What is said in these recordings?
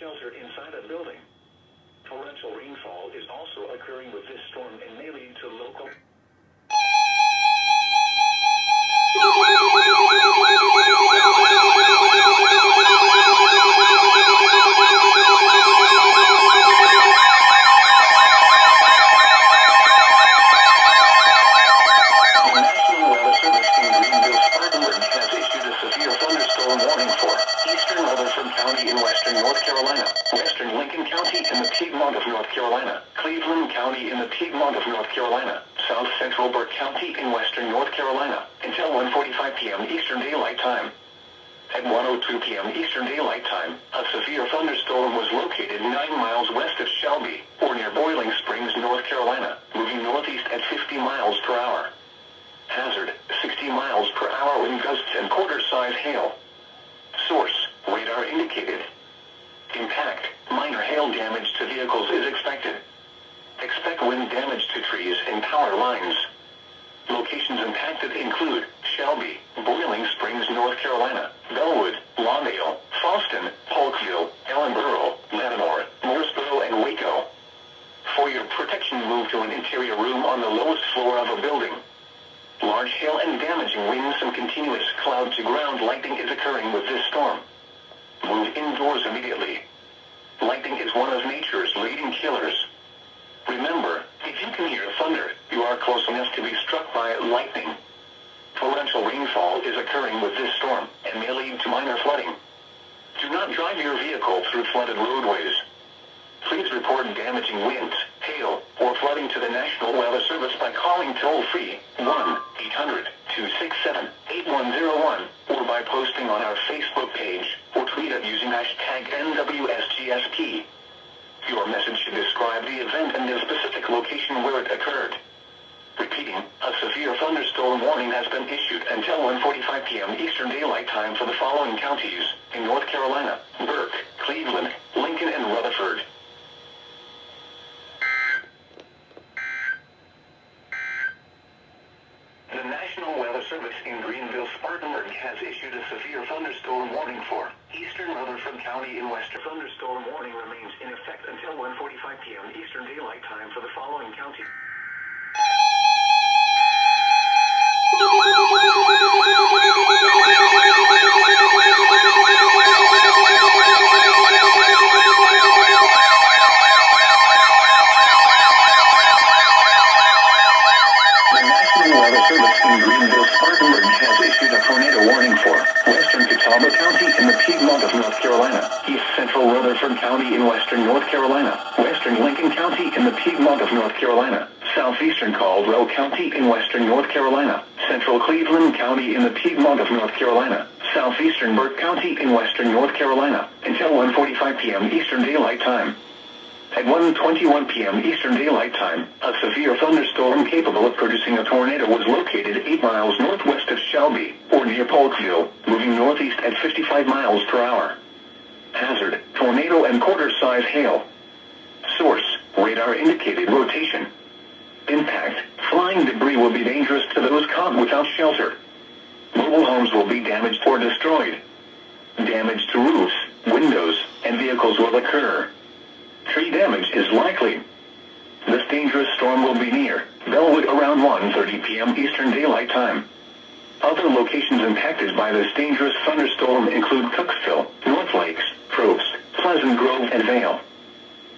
shelter inside a building. Torrential rainfall is also occurring with this storm and may lead to local... Western Lincoln County in the Piedmont of North Carolina, Cleveland County in the Piedmont of North Carolina, South Central Burke County in western North Carolina, until 1:45 p.m. Eastern Daylight Time. At 1:02 p.m. Eastern Daylight Time, a severe thunderstorm was located 9 miles west of Shelby, or near Boiling Springs, North Carolina, moving northeast at 50 miles per hour. Hazard, 60 miles per hour wind gusts and quarter-size hail. Source, radar indicated. Impact, minor hail damage to vehicles is expected. Expect wind damage to trees and power lines. Locations impacted include Shelby, Boiling Springs, North Carolina, Bellwood, Lawndale, Foston, Polkville, Ellenboro, Leavenworth, Mooresboro, and Waco. For your protection, move to an interior room on the lowest floor of a building. Large hail and damaging winds and continuous cloud-to-ground lightning is occurring with this storm. Move indoors immediately. Lightning is one of nature's leading killers. Remember, if you can hear thunder, you are close enough to be struck by lightning. Torrential rainfall is occurring with this storm and may lead to minor flooding. Do not drive your vehicle through flooded roadways. Please report damaging winds, hail, or flooding to the National Weather Service by calling toll-free 1-800-267-8101 or by posting on our Facebook page or tweet it using hashtag NWSGSP. Your message should describe the event and the specific location where it occurred. Repeating, a severe thunderstorm warning has been issued until 1:45 p.m. Eastern Daylight Time for the following counties in North Carolina: Burke, Cleveland, Lincoln, and Rutherford. The National Weather Service in Greenville-Spartanburg has issued a severe thunderstorm warning for eastern Rutherford County in western. Thunderstorm warning remains in effect until 1:45 p.m. Eastern Daylight Time for the following counties. East Central Rutherford County in western North Carolina, western Lincoln County in the Piedmont of North Carolina, southeastern Caldwell County in western North Carolina, central Cleveland County in the Piedmont of North Carolina, southeastern Burke County in western North Carolina, until 1:45 p.m. Eastern Daylight Time. At 1:21 p.m. Eastern Daylight Time, a severe thunderstorm capable of producing a tornado was located 8 miles northwest of Shelby, or near Polkville, moving northeast at 55 miles per hour. Hazard, tornado and quarter-size hail. Source, radar indicated rotation. Impact, flying debris will be dangerous to those caught without shelter. Mobile homes will be damaged or destroyed. Damage to roofs, windows, and vehicles will occur. Tree damage is likely. This dangerous storm will be near Bellwood around 1:30 p.m. Eastern Daylight Time. Other locations impacted by this dangerous thunderstorm include Cooksville, North Lakes, Probst, Pleasant Grove, and Vale.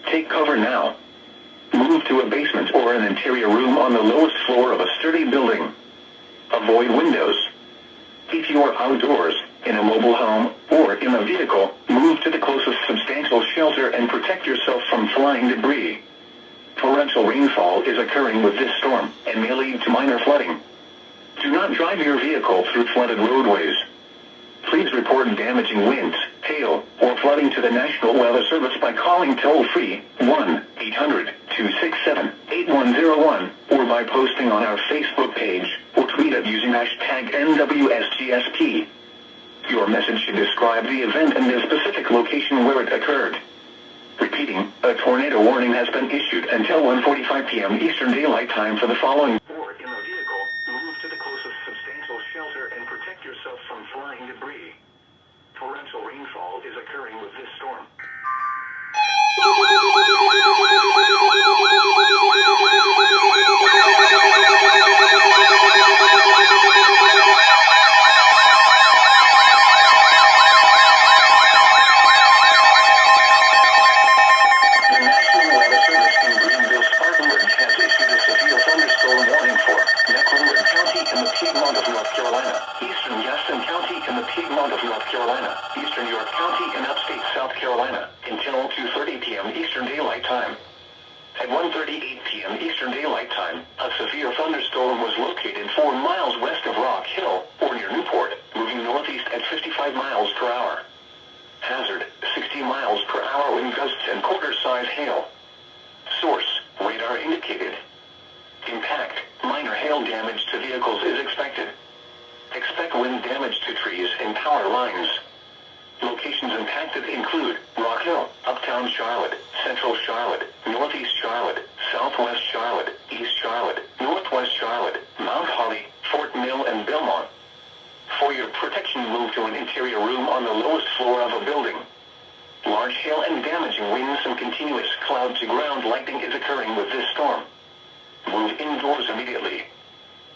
Take cover now. Move to a basement or an interior room on the lowest floor of a sturdy building. Avoid windows. If you are outdoors, in a mobile home, or in a vehicle, move to the closest substantial shelter and protect yourself from flying debris. Torrential rainfall is occurring with this storm and may lead to minor flooding. Do not drive your vehicle through flooded roadways. Please report damaging winds, hail, or flooding to the National Weather Service by calling toll-free 1-800-267-8101 or by posting on our Facebook page or tweet it using hashtag NWSGSP. Your message should describe the event and the specific location where it occurred. Repeating, a tornado warning has been issued until 1:45 p.m. Eastern Daylight Time for the following. Or in a vehicle, move to the closest substantial shelter and protect yourself from flying debris. Torrential rainfall is occurring with this storm. At 1:38 p.m. Eastern Daylight Time, a severe thunderstorm was located 4 miles west of Rock Hill, or near Newport, moving northeast at 55 miles per hour. Hazard, 60 miles per hour wind gusts and quarter-size hail. Source, radar indicated. Impact, minor hail damage to vehicles is expected. Expect wind damage to trees and power lines. Locations impacted include Rock Hill, Uptown Charlotte, Central Charlotte, Northeast Charlotte, Southwest Charlotte, East Charlotte, Northwest Charlotte, Mount Holly, Fort Mill, and Belmont. For your protection, move to an interior room on the lowest floor of a building. Large hail and damaging winds and continuous cloud-to-ground lightning is occurring with this storm. Move indoors immediately.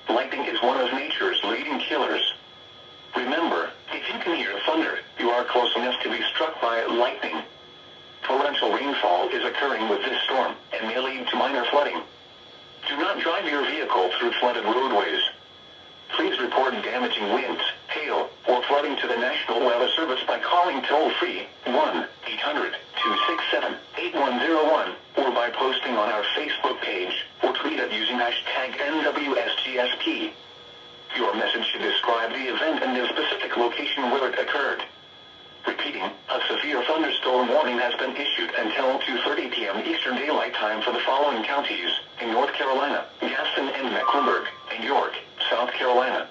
Lightning is one of nature's leading killers. Remember, if you can hear thunder, you are close enough to be struck by lightning. Torrential rainfall is occurring with this storm and may lead to minor flooding. Do not drive your vehicle through flooded roadways. Please report damaging winds, hail, or flooding to the National Weather Service by calling toll-free 1-800-267-8101 or by posting on our Facebook page or tweet it using hashtag NWSGSP. Your message should describe the event and the specific location where it occurred. Repeating, a severe thunderstorm warning has been issued until 2:30 p.m. Eastern Daylight Time for the following counties in North Carolina, Gaston and Mecklenburg, and York, South Carolina.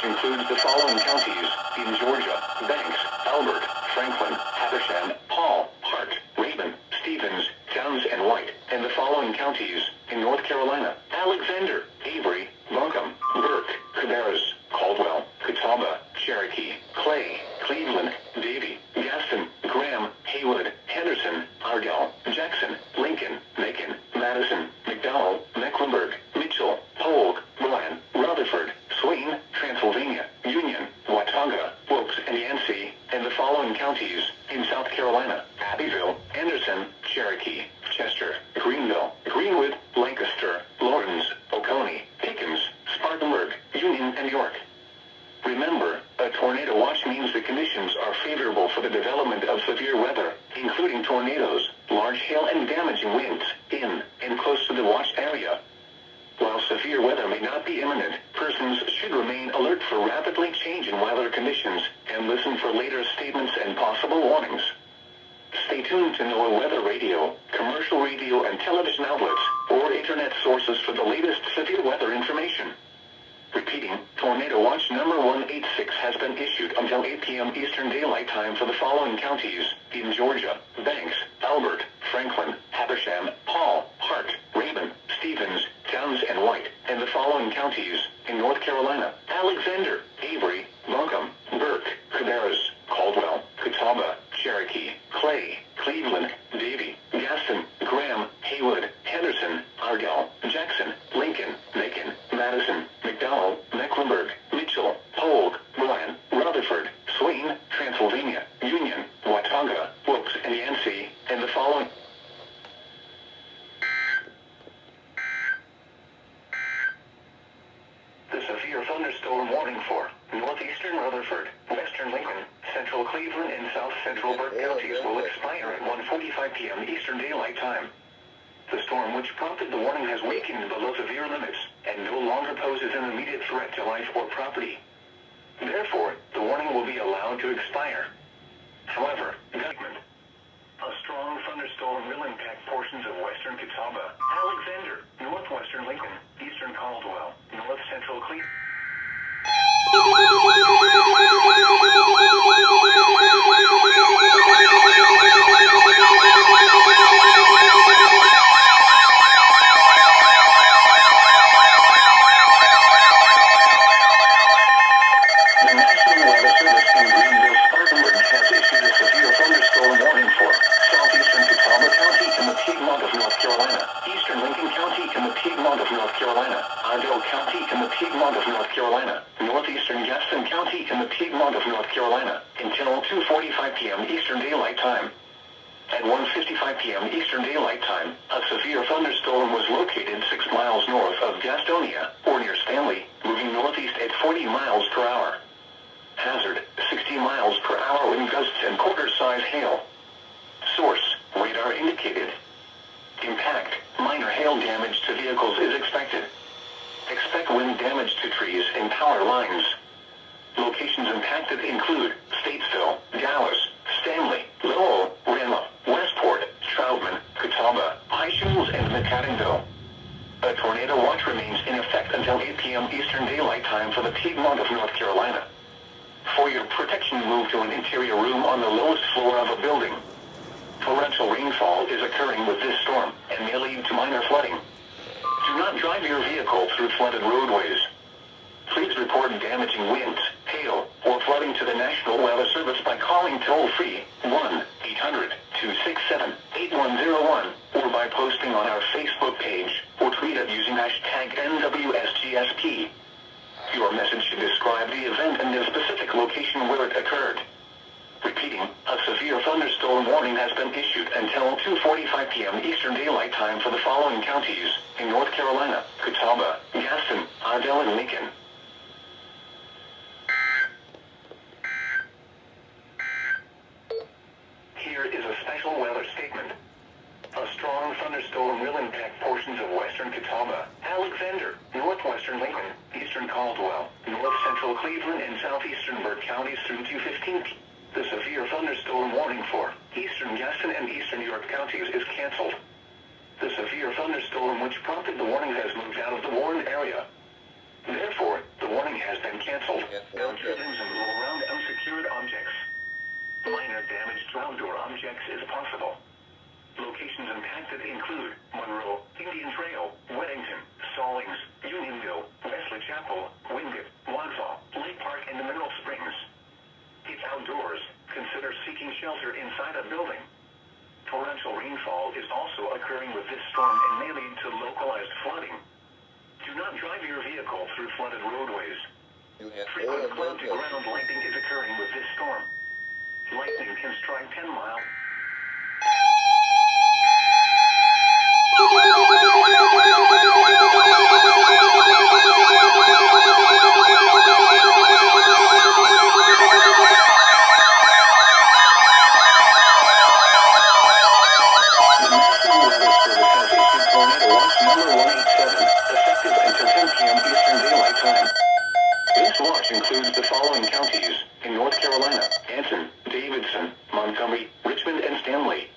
Includes the following counties in Georgia: Banks, Albert, Franklin, Habersham, Hall, Hart, Raven, Stevens, Towns, and White, and the following counties in North Carolina: Alexander, Avery, Buncombe, Burke, Cabarrus, Caldwell, Catawba, Cherokee, Clay, Cleveland, Davie, Gaston, Graham, Haywood, Henderson, Argyle, Jackson, Lincoln, Macon, Madison, McDowell, Mecklenburg, Mitchell, Polk, Bryan, Rutherford, Swain, Transylvania, Union, Watauga, Wilkes, and Yancey, and the following counties in South Carolina: Abbeville, Anderson, Cherokee, Chester, Greenville, Greenwood, Lancaster, Lawrence, Oconee, Pickens, Spartanburg, Union, and York. Remember, a tornado watch means the conditions are favorable for the development of severe weather, including tornadoes, large hail, and damaging winds in and close to the watched area. While severe weather may not be imminent, persons should remain alert for rapidly changing weather conditions and listen for later statements and possible warnings. Stay tuned to NOAA weather radio, commercial radio and television outlets, or internet sources for the latest severe weather information. Repeating, Tornado Watch number 186 has been issued until 8 p.m. Eastern Daylight Time for the following counties in Georgia: Banks, Albert, Franklin, Habersham, Hall, Hart, Raven, Stevens, Towns, and White, and the following counties in North Carolina: Alexander, Avery, Buncombe, Burke, Cabarrus, Caldwell, Catawba, Cherokee, Clay, Cleveland, Davie, Gaston, Graham, Haywood, Henderson, Argyle, Jackson, Lincoln, Macon, Madison, McDowell, Mecklenburg, Mitchell, Polk, Bryan, Rutherford, Swain, Transylvania, Union, Watauga, Wilkes, and Yancey, and the following. The severe thunderstorm warning for northeastern Rutherford, western Lincoln, central Cleveland, and south central Burke counties will expire at 1:45 p.m. Eastern Daylight Time. The storm which prompted the warning has weakened below severe limits and no longer poses an immediate threat to life or property. Therefore, the warning will be allowed to expire. However, a strong thunderstorm will impact portions of western Catawba, Alexander, northwestern Lincoln, eastern Caldwell, north central Cleveland. The National Weather Service in Greenville, Spartanburg has issued a severe thunderstorm warning for southeastern Catawba County in the Piedmont of North Carolina, eastern Lincoln County in the Piedmont of North Carolina, Untitled County in the Piedmont of North Carolina, northeastern Gaston County in the Piedmont of North Carolina, until 2:45 p.m. Eastern Daylight Time. At 1:55 p.m. Eastern Daylight Time, a severe thunderstorm was located 6 miles north of Gastonia, or near Stanley, moving northeast at 40 miles per hour. Hazard, 60 miles per hour wind gusts and quarter-size hail. Source, radar indicated. Impact, minor hail damage to vehicles is expected. Expect wind damage to trees and power lines. Locations impacted include Statesville, Dallas, Stanley, Lowell, Rama, Westport, Troutman, Catawba, High Shoals, and McCaddenville. A tornado watch remains in effect until 8 p.m. Eastern Daylight Time for the Piedmont of North Carolina. For your protection, move to an interior room on the lowest floor of a building. Torrential rainfall is occurring with this storm and may lead to minor flooding. Do not drive your vehicle through flooded roadways. Please report damaging winds, hail, or flooding to the National Weather Service by calling toll-free 1-800-267-8101 or by posting on our Facebook page or tweet it using hashtag NWSGSP. Your message should describe the event and the specific location where it occurred. Repeating, a severe thunderstorm warning has been issued until 2:45 p.m. Eastern Daylight Time for the following counties in North Carolina: Catawba, Gaston, Adel, and Lincoln. Here is a special weather statement. A strong thunderstorm will impact portions of western Catawba, Alexander, northwestern Lincoln, eastern Caldwell, north central Cleveland, and southeastern Burke counties through 2:15 p.m. The severe thunderstorm warning for eastern Gaston and eastern York counties is canceled. The severe thunderstorm which prompted the warning has moved out of the warned area. Therefore, the warning has been canceled. Don't your limbs and roll around unsecured objects. Minor damage to outdoor objects is possible. Locations impacted include Monroe, Indian Trail, Weddington, Stallings, Unionville, Wesley Chapel, Wingate, Wadsaw, Lake Park, and the Mineral Springs. If outdoors, consider seeking shelter inside a building. Torrential rainfall is also occurring with this storm and may lead to localized flooding. Do not drive your vehicle through flooded roadways. Frequent cloud-to-ground lightning is occurring with this storm. Lightning can strike 10 miles. This watch includes the following counties in North Carolina: Anson, Davidson, Montgomery, Richmond, and Stanley.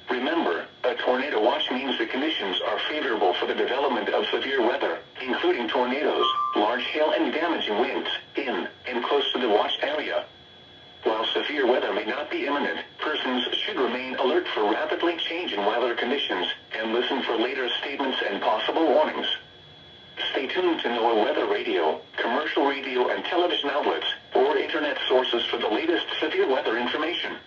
Remember, a tornado watch means the conditions are favorable for the development of severe weather, including tornadoes, large hail, and damaging winds, in and close to the watched area. While severe weather may not be imminent, persons should remain alert for rapidly changing weather conditions and listen for later statements and possible warnings. Stay tuned to NOAA weather radio, commercial radio and television outlets, or internet sources for the latest severe weather information.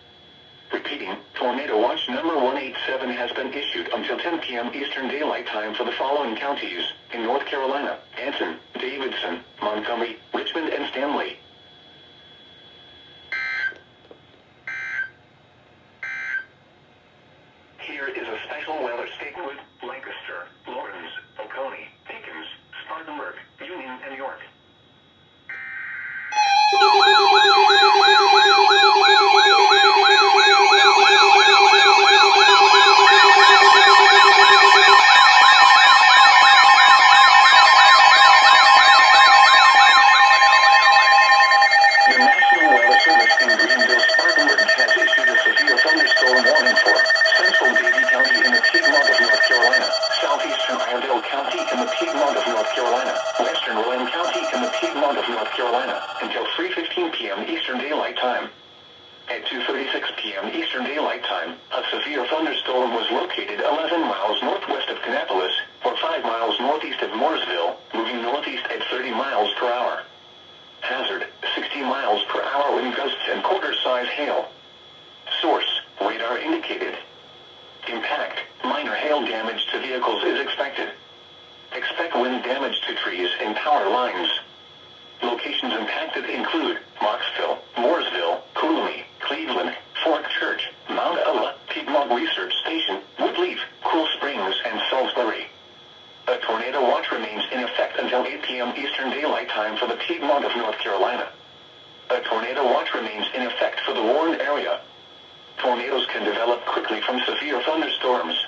Repeating, Tornado Watch number 187 has been issued until 10 p.m. Eastern Daylight Time for the following counties in North Carolina: Anson, Davidson, Montgomery, Richmond, and Stanley. Here is a special weather statement with Lancaster, Lawrence, Oconee, Pickens, Spartanburg, Union, and York. The National Weather Service in Greenville, Spartanburg has the Piedmont of North Carolina, western Rowan County in the Piedmont of North Carolina, until 3:15 p.m. Eastern Daylight Time. At 2:36 p.m. Eastern Daylight Time, a severe thunderstorm was located 11 miles northwest of Kannapolis, or 5 miles northeast of Mooresville, moving northeast at 30 miles per hour. Hazard, 60 miles per hour wind gusts and quarter-size hail. Source, radar indicated. Impact, minor hail damage to vehicles is expected. Expect wind damage to trees and power lines. Locations impacted include Moxville, Mooresville, Cooley, Cleveland, Fort Church, Mount Ella, Piedmont Research Station, Woodleaf, Cool Springs, and Salisbury. A tornado watch remains in effect until 8 p.m. Eastern Daylight Time for the Piedmont of North Carolina. A tornado watch remains in effect for the warned area. Tornadoes can develop quickly from severe thunderstorms.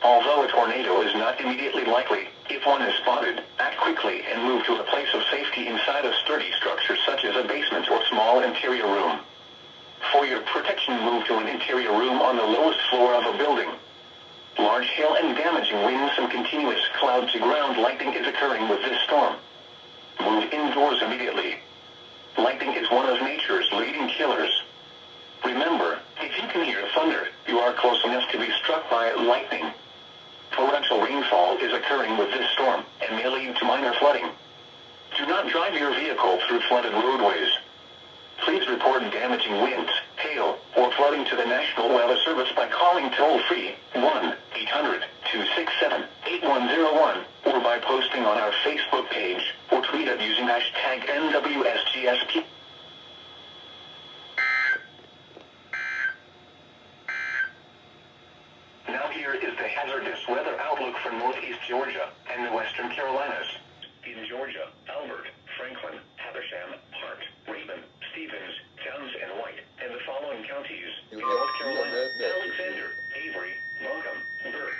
Although a tornado is not immediately likely, if one is spotted, act quickly and move to a place of safety inside a sturdy structure such as a basement or small interior room. For your protection, move to an interior room on the lowest floor of a building. Large hail and damaging winds and continuous cloud-to-ground lightning is occurring with this storm. Move indoors immediately. Lightning is one of nature's leading killers. Remember, if you can hear thunder, you are close enough to be struck by lightning. Torrential rainfall is occurring with this storm, and may lead to minor flooding. Do not drive your vehicle through flooded roadways. Please report damaging winds, hail, or flooding to the National Weather Service by calling toll-free 1-800-267-8101, or by posting on our Facebook page, or tweet it using hashtag NWSGSP. Now here is the hazardous weather outlook for northeast Georgia and the western Carolinas. In Georgia, Albert, Franklin, Habersham, Hart, Raven, Stevens, Towns, and White, and the following counties. In North Carolina, Alexander, Avery, Markham, Burr.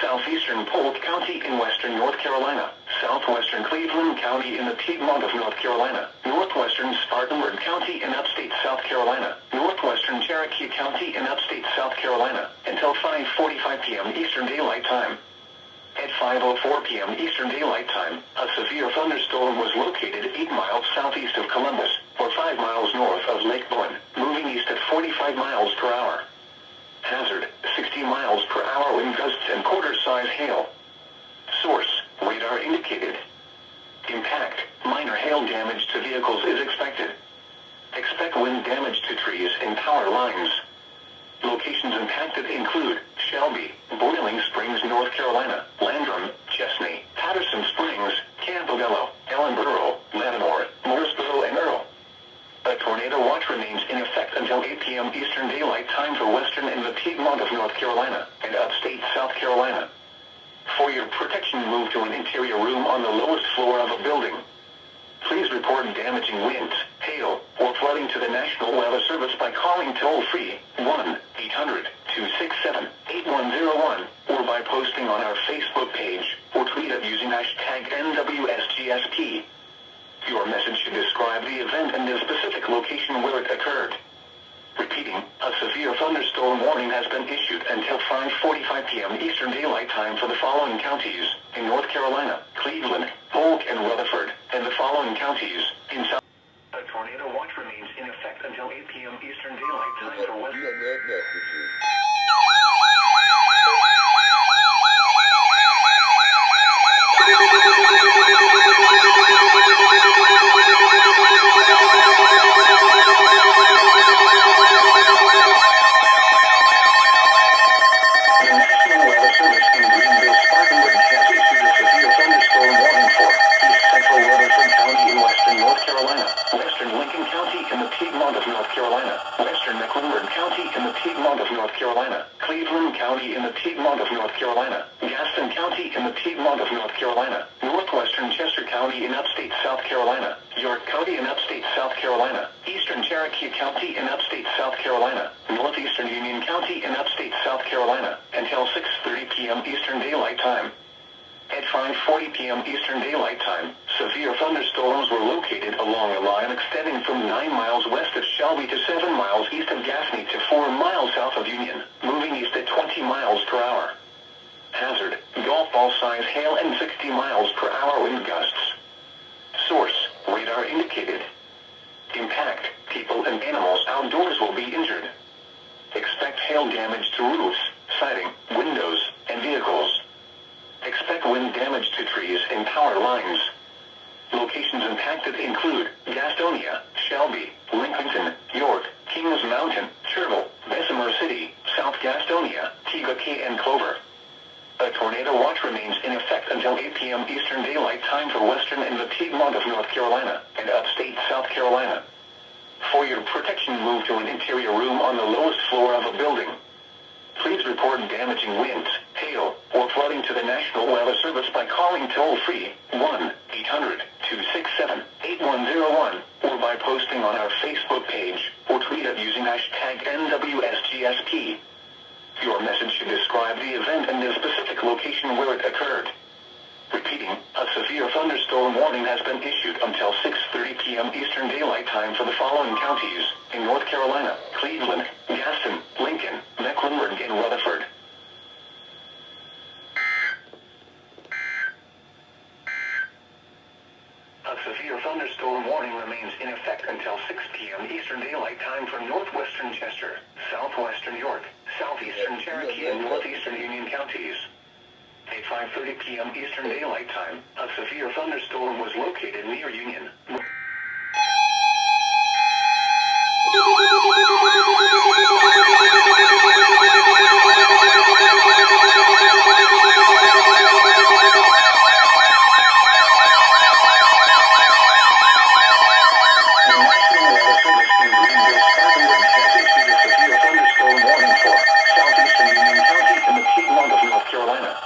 Southeastern Polk County in western North Carolina, southwestern Cleveland County in the Piedmont of North Carolina, northwestern Spartanburg County in upstate South Carolina, northwestern Cherokee County in upstate South Carolina, until 5:45 p.m. Eastern Daylight Time. At 5:04 p.m. Eastern Daylight Time, a severe thunderstorm was located 8 miles southeast of Columbus, or 5 miles north of Lake Bowen, moving east at 45 miles per hour. Hazard, 60 miles per hour wind gusts and quarter-size hail. Source, radar indicated. Impact, minor hail damage to vehicles is expected. Expect wind damage to trees and power lines. Locations impacted include Shelby, Boiling Springs, North Carolina, Landrum, Chesney, Patterson Springs, Campobello, Ellenboro, Leavenworth, Mooresboro, and Earl. A tornado watch remains in effect until 8 p.m. Eastern Daylight Time for western and the Piedmont of North Carolina and upstate South Carolina. For your protection, move to an interior room on the lowest floor of a building. Please report damaging winds, hail, or flooding to the National Weather Service by calling toll-free 1-800-267-8101, or by posting on our Facebook page, or tweet it using hashtag NWSGSP. Your message should describe the event and the specific location where it occurred. Repeating, a severe thunderstorm warning has been issued until 5:45 p.m. Eastern Daylight Time for the following counties: in North Carolina, Cleveland, Polk, and Rutherford, and the following counties in South. A tornado watch remains in effect until 8 p.m. Eastern Daylight Time for West. North Carolina. Carolina, western Lincoln County in the Piedmont of North Carolina, western Mecklenburg County in the Piedmont of North Carolina, Cleveland County in the Piedmont of North Carolina, Gaston County in the Piedmont of North Carolina, northwestern Chester County in upstate South Carolina, York County in upstate South Carolina, eastern Cherokee County in upstate South Carolina, northeastern Union County in upstate South Carolina, until 6:30 p.m. Eastern Daylight Time. At 5:40 p.m. Eastern Daylight Time, severe thunderstorms were located along a line extending from 9 miles west of Shelby to 7 miles east of Gaffney to 4 miles south of Union, moving east at 20 miles per hour. Hazard, golf ball size hail and 60 miles per hour wind gusts. Source, radar indicated. Impact, people and animals outdoors will be injured. Expect hail damage to roofs, siding, windows, and vehicles. Expect wind damage to trees and power lines. Locations impacted include Gastonia, Shelby, Lincolnton, York, Kings Mountain, Cherville, Bessemer City, South Gastonia, Tegakee, and Clover. A tornado watch remains in effect until 8 p.m. Eastern Daylight Time for western and the Piedmont of North Carolina and upstate South Carolina. For your protection, move to an interior room on the lowest floor of a building. Please report damaging winds, hail, or flooding to the National Weather Service by calling toll-free 1-800-267-8101 or by posting on our Facebook page or tweet it using hashtag NWSGSP. Your message should describe the event and the specific location where it occurred. Repeating, a severe thunderstorm warning has been issued until 6:30 p.m. Eastern Daylight Time for the following counties in North Carolina: Cleveland, Gaston, Lincoln, Mecklenburg, and Rutherford. A severe thunderstorm warning remains in effect until 6 p.m. Eastern Daylight Time for northwestern Chester, southwestern York, southeastern Cherokee, and northeastern Union counties. At 5:30 p.m. Eastern Daylight Time, a severe thunderstorm was located near Union.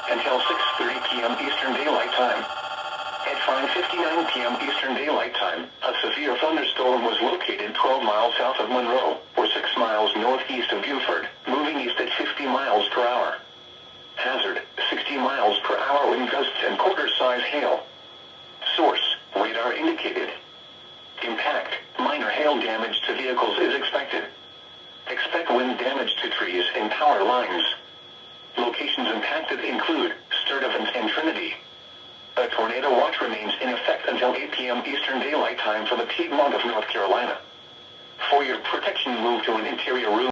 Until 6:30 p.m. Eastern Daylight Time. At 5:59 p.m. Eastern Daylight Time, a severe thunderstorm was located 12 miles south of Monroe, or 6 miles northeast of Beaufort, moving east at 50 miles per hour. Hazard, 60 miles per hour wind gusts and quarter-size hail. Source, radar indicated. Impact, minor hail damage to vehicles is expected. Expect wind damage to trees and power lines. Locations impacted include Sturtevant and Trinity. A tornado watch remains in effect until 8 p.m. Eastern Daylight Time for the Piedmont of North Carolina. For your protection, move to an interior room.